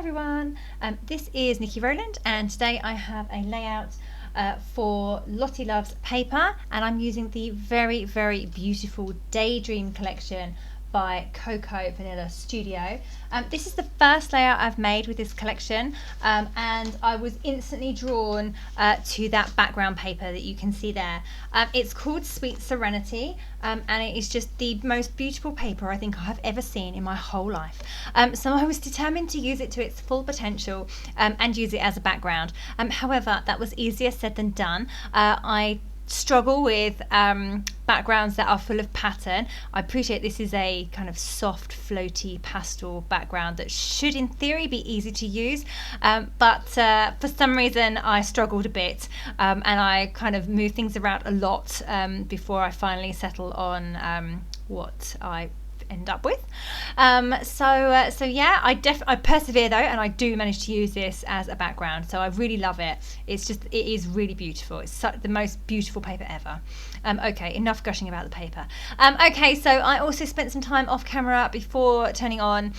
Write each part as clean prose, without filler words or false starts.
everyone, this is Nikki Rowland and today I have a layout for Lottie Loves Paper, and I'm using the very, very beautiful Daydream collection by Cocoa Vanilla Studio. This is the first layout I've made with this collection, and I was instantly drawn to that background paper that you can see there. It's called Sweet Serenity, and it is just the most beautiful paper I think I have ever seen in my whole life. So I was determined to use it to its full potential and use it as a background. However, that was easier said than done. I struggle with backgrounds that are full of pattern. I appreciate this is a kind of soft, floaty pastel background that should in theory be easy to use, but for some reason I struggled a bit, and I kind of moved things around a lot before I finally settle on what I end up with. So yeah, I persevere though, and I do manage to use this as a background, so I really love it. It is really beautiful. It's the most beautiful paper ever. Okay, enough gushing about the paper. Okay, so I also spent some time off camera before turning on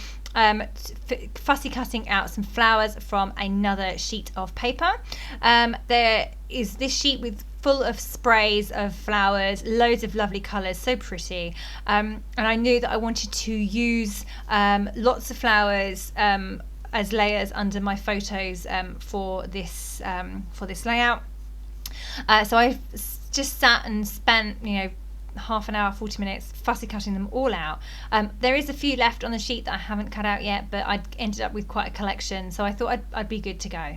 fussy cutting out some flowers from another sheet of paper. There is this sheet full of sprays of flowers, loads of lovely colours, so pretty, and I knew that I wanted to use lots of flowers as layers under my photos for this layout. So I just sat and spent half an hour, 40 minutes fussy cutting them all out. There is a few left on the sheet that I haven't cut out yet, but I ended up with quite a collection, so I thought I'd be good to go.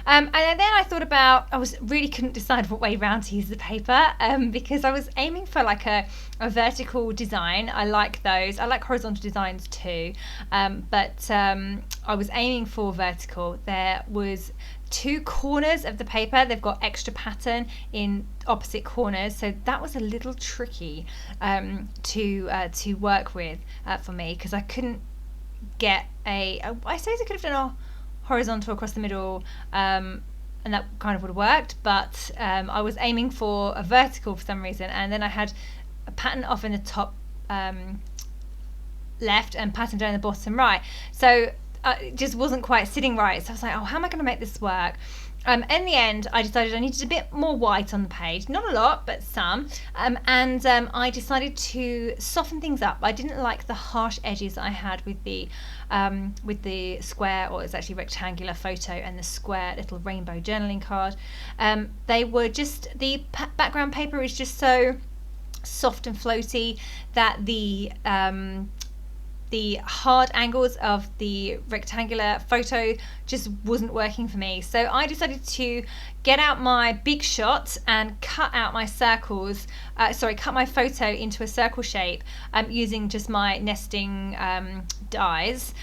And then I thought about, really couldn't decide what way round to use the paper, because I was aiming for like a vertical design. I like those. I like horizontal designs too, but I was aiming for vertical. There was two corners of the paper. They've got extra pattern in opposite corners, so that was a little tricky to work with for me, because I couldn't get I suppose I could have done a horizontal across the middle, and that kind of would have worked, but I was aiming for a vertical for some reason, and then I had a pattern off in the top left and pattern down the bottom right, so it just wasn't quite sitting right. So I was like, how am I going to make this work? In the end, I decided I needed a bit more white on the page, not a lot, but some, and I decided to soften things up. I didn't like the harsh edges that I had with the square, or it's actually rectangular photo, and the square little rainbow journaling card. They were just, the background paper is just so soft and floaty that the hard angles of the rectangular photo just wasn't working for me. So I decided to get out my big shot and cut out my circles, cut my photo into a circle shape using just my nesting dies.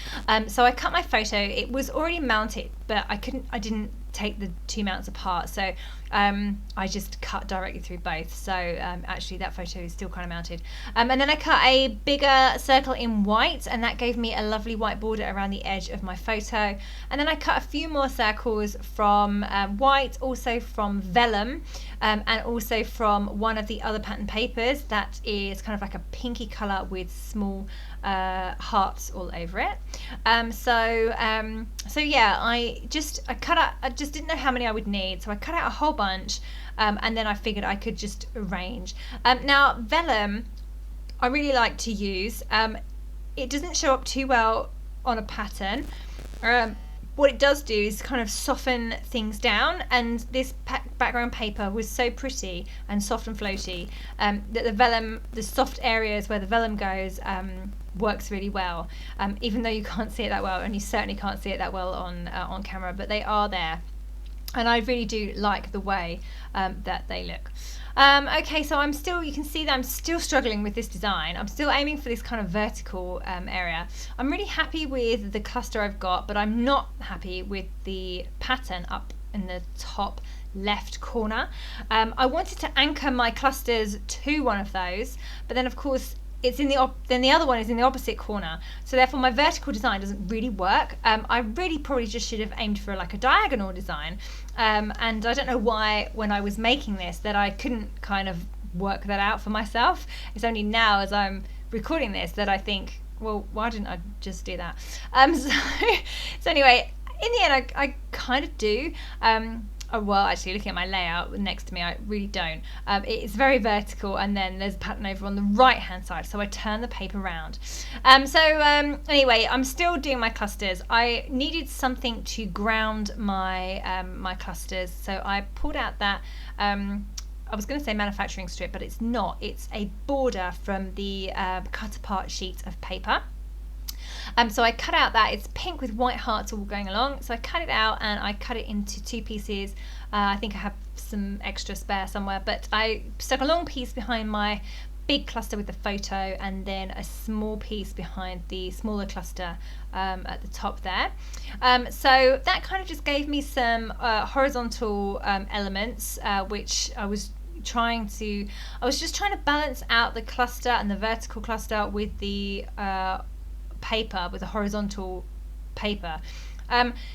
So I cut my photo. It was already mounted, but I didn't take the two mounts apart, so I just cut directly through both, so actually that photo is still kind of mounted, and then I cut a bigger circle in white, and that gave me a lovely white border around the edge of my photo. And then I cut a few more circles from white, also from Vellum, and also from one of the other pattern papers that is kind of like a pinky colour with small hearts all over it. So yeah, I just didn't know how many I would need, so I cut out a whole bunch, and then I figured I could just arrange. Now Vellum I really like to use. It doesn't show up too well on a pattern. What it does do is kind of soften things down, and this background paper was so pretty and soft and floaty that the vellum, the soft areas where the vellum goes, works really well, even though you can't see it that well, and you certainly can't see it that well on camera, but they are there, and I really do like the way that they look. Okay, so you can see that I'm still struggling with this design. I'm still aiming for this kind of vertical area. I'm really happy with the cluster I've got, but I'm not happy with the pattern up in the top left corner. I wanted to anchor my clusters to one of those, but then of course it's then the other one is in the opposite corner, so therefore my vertical design doesn't really work. I really probably just should have aimed for like a diagonal design, and I don't know why when I was making this that I couldn't kind of work that out for myself. It's only now as I'm recording this that I think, well, why didn't I just do that? So anyway, in the end, I kind of do. Oh, well, actually, looking at my layout next to me, I really don't. It's very vertical, and then there's a pattern over on the right-hand side, so I turn the paper around. Anyway, I'm still doing my clusters. I needed something to ground my my clusters, so I pulled out that, I was going to say manufacturing strip, but it's not. It's a border from the cut-apart sheet of paper. So I cut out that, it's pink with white hearts all going along, so I cut it out and I cut it into 2 pieces. I think I have some extra spare somewhere, but I stuck a long piece behind my big cluster with the photo, and then a small piece behind the smaller cluster at the top there. So that kind of just gave me some horizontal elements, which I was just trying to balance out the cluster and the vertical cluster with the paper, with the horizontal paper.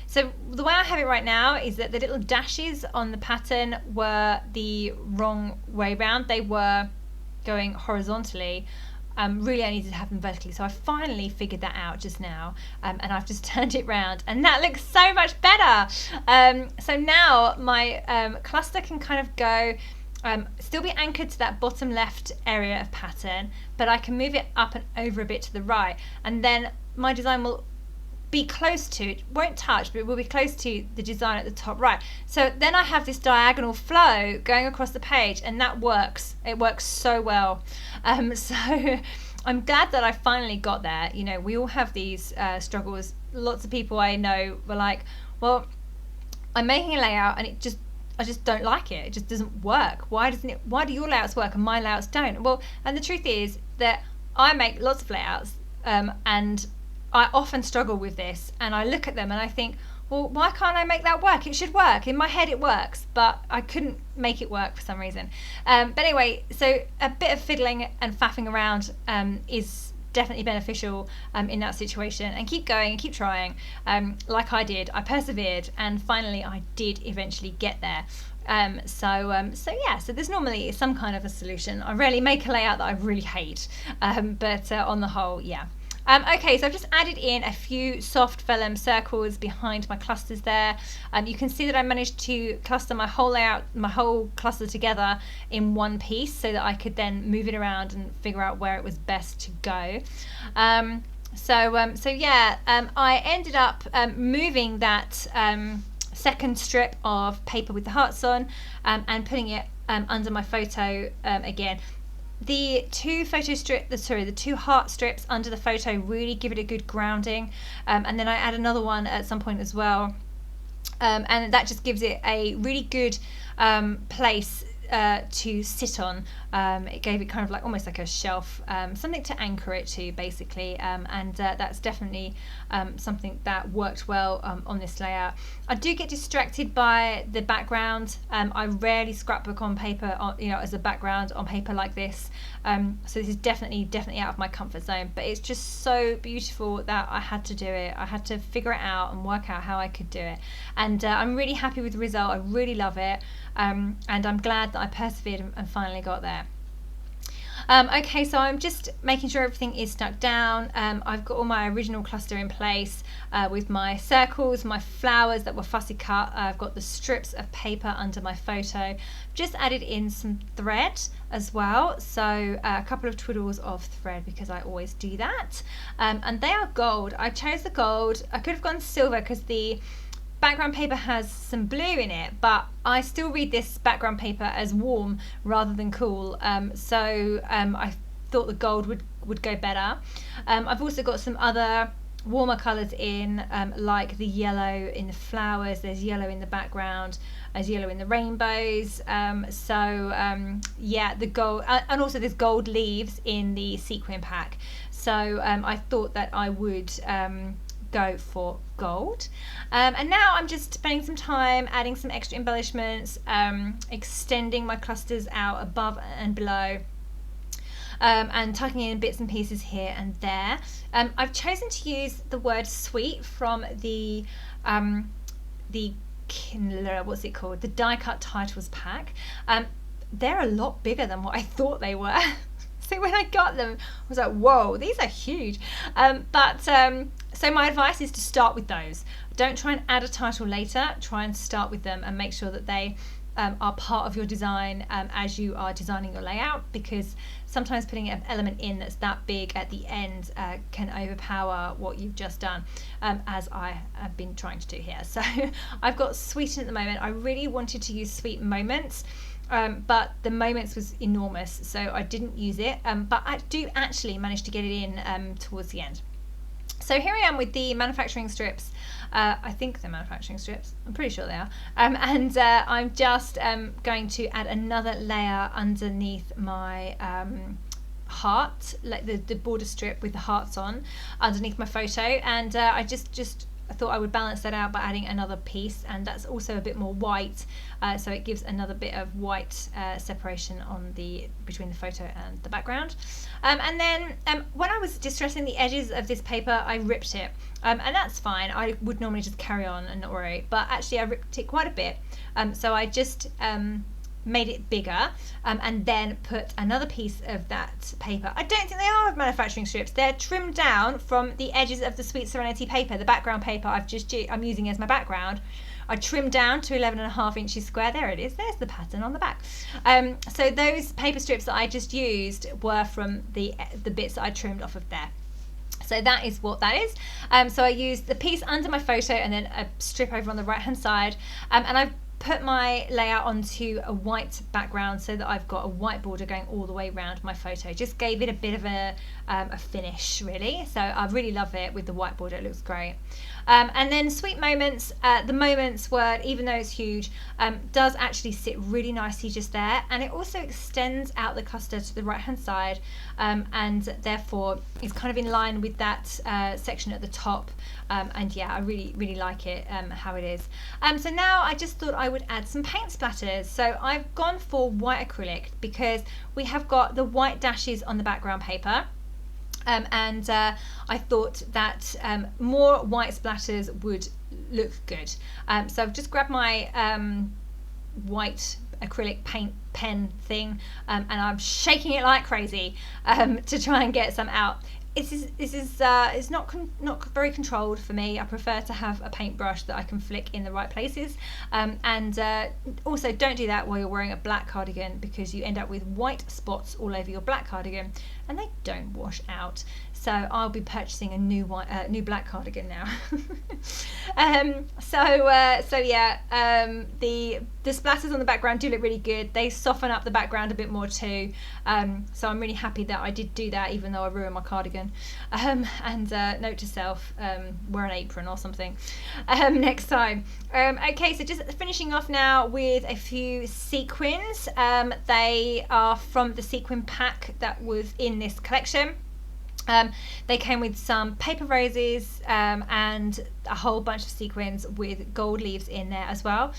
So the way I have it right now is that the little dashes on the pattern were the wrong way round. They were going horizontally. Really I needed to have them vertically, so I finally figured that out just now, and I've just turned it round, and that looks so much better. So now my cluster can kind of go, still be anchored to that bottom left area of pattern, but I can move it up and over a bit to the right, and then my design will be close to, it won't touch, but it will be close to the design at the top right. So then I have this diagonal flow going across the page, and that works. It works so well. So I'm glad that I finally got there. You know, we all have these struggles. Lots of people I know were like, well, I'm making a layout and I just don't like it. It just doesn't work. Why do your layouts work and my layouts don't? Well, and the truth is that I make lots of layouts, and I often struggle with this, and I look at them and I think, well, why can't I make that work? It should work. In my head it works, but I couldn't make it work for some reason. But anyway, so a bit of fiddling and faffing around is definitely beneficial in that situation, and keep going and keep trying, like I did. I persevered, and finally I did eventually get there. So there's normally some kind of a solution. I rarely make a layout that I really hate, but on the whole, yeah. Okay, so I've just added in a few soft vellum circles behind my clusters there. You can see that I managed to cluster my whole layout, my whole cluster together in one piece, so that I could then move it around and figure out where it was best to go. I ended up moving that second strip of paper with the hearts on, and putting it under my photo again. The two heart strips under the photo really give it a good grounding, and then I add another one at some point as well, and that just gives it a really good place to sit on. It gave it kind of like almost like a shelf, something to anchor it to basically, and that's definitely something that worked well on this layout. I do get distracted by the background. I rarely scrapbook on paper, as a background on paper like this, so this is definitely out of my comfort zone, but it's just so beautiful that I had to do it. I had to figure it out and work out how I could do it, and I'm really happy with the result. I really love it, and I'm glad that I persevered and finally got there. Okay, so I'm just making sure everything is stuck down. I've got all my original cluster in place, with my circles, my flowers that were fussy cut. I've got the strips of paper under my photo. Just added in some thread as well, so a couple of twiddles of thread, because I always do that. And they are gold. I chose the gold. I could have gone silver because the background paper has some blue in it, but I still read this background paper as warm rather than cool, so I thought the gold would go better. I've also got some other warmer colours in, like the yellow in the flowers. There's yellow in the background, there's yellow in the rainbows, the gold, and also there's gold leaves in the sequin pack, so I thought that I would go for gold, and now I'm just spending some time adding some extra embellishments, extending my clusters out above and below, and tucking in bits and pieces here and there. I've chosen to use the word sweet from the what's it called, the die cut titles pack. They're a lot bigger than what I thought they were. So when I got them, I was like, whoa, these are huge. So my advice is to start with those. Don't try and add a title later. Try and start with them and make sure that they are part of your design as you are designing your layout, because sometimes putting an element in that's that big at the end can overpower what you've just done, as I have been trying to do here. So I've got Sweeten at the moment. I really wanted to use Sweet Moments, but the Moments was enormous, so I didn't use it, but I do actually manage to get it in towards the end. So here I am with the manufacturing strips. I think they're manufacturing strips. I'm pretty sure they are. And I'm just going to add another layer underneath my heart, like the border strip with the hearts on, underneath my photo. And I just thought I would balance that out by adding another piece, and that's also a bit more white, so it gives another bit of white separation on between the photo and the background. And then when I was distressing the edges of this paper, I ripped it, and that's fine. I would normally just carry on and not worry, but actually I ripped it quite a bit, so I just made it bigger, and then put another piece of that paper. I don't think they are manufacturing strips. They're trimmed down from the edges of the Sweet Serenity paper, the background paper I'm using as my background. I trimmed down to 11.5 inches square. There it is. There's the pattern on the back. So those paper strips that I just used were from the bits that I trimmed off of there. So that is what that is. So I used the piece under my photo and then a strip over on the right hand side, and I've put my layout onto a white background so that I've got a white border going all the way around my photo. Just gave it a bit of a finish, really. So I really love it with the white border. It looks great. And then Sweet Moments, the Moments word, even though it's huge, does actually sit really nicely just there, and it also extends out the cluster to the right hand side, and therefore is kind of in line with that section at the top, and yeah, I really like it how it is. So now I just thought I would add some paint splatters. So I've gone for white acrylic because we have got the white dashes on the background paper. And I thought that more white splatters would look good. So I've just grabbed my white acrylic paint pen thing, and I'm shaking it like crazy to try and get some out. It's not very controlled for me. I prefer to have a paintbrush that I can flick in the right places, and also don't do that while you're wearing a black cardigan, because you end up with white spots all over your black cardigan and they don't wash out. So I'll be purchasing a new black cardigan now. So yeah, the splatters on the background do look really good. They soften up the background a bit more too. So I'm really happy that I did do that, even though I ruined my cardigan. And note to self, wear an apron or something next time. Okay, so just finishing off now with a few sequins. They are from the sequin pack that was in this collection. They came with some paper roses and a whole bunch of sequins with gold leaves in there as well.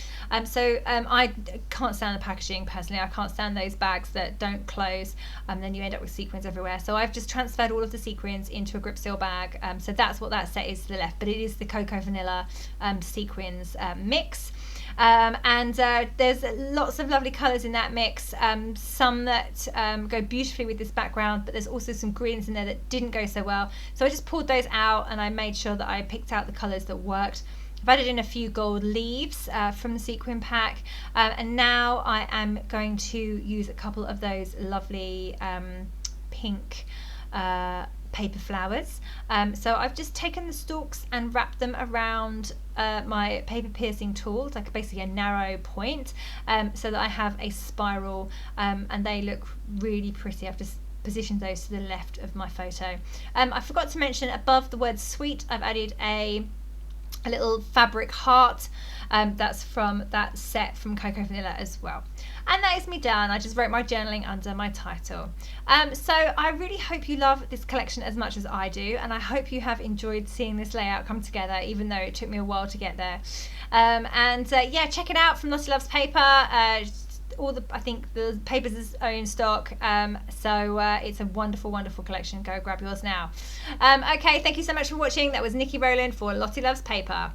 So I can't stand the packaging personally. I can't stand those bags that don't close, and then you end up with sequins everywhere. So I've just transferred all of the sequins into a grip seal bag. So that's what that set is to the left, but it is the Cocoa Vanilla sequins mix. And there's lots of lovely colours in that mix, some that go beautifully with this background, but there's also some greens in there that didn't go so well, so I just pulled those out and I made sure that I picked out the colours that worked. I've added in a few gold leaves from the sequin pack, and now I am going to use a couple of those lovely pink paper flowers. So I've just taken the stalks and wrapped them around my paper piercing tool, like basically a narrow point, so that I have a spiral, and they look really pretty. I've just positioned those to the left of my photo. I forgot to mention, above the word sweet, I've added a little fabric heart. That's from that set from Cocoa Vanilla as well. And that is me done. I just wrote my journaling under my title. So I really hope you love this collection as much as I do, and I hope you have enjoyed seeing this layout come together, even though it took me a while to get there. Yeah, check it out from Lottie Loves Paper. I think the paper's own stock, so it's a wonderful collection. Go grab yours now. Okay, thank you so much for watching. That was Nikki Rowland for Lottie Loves Paper.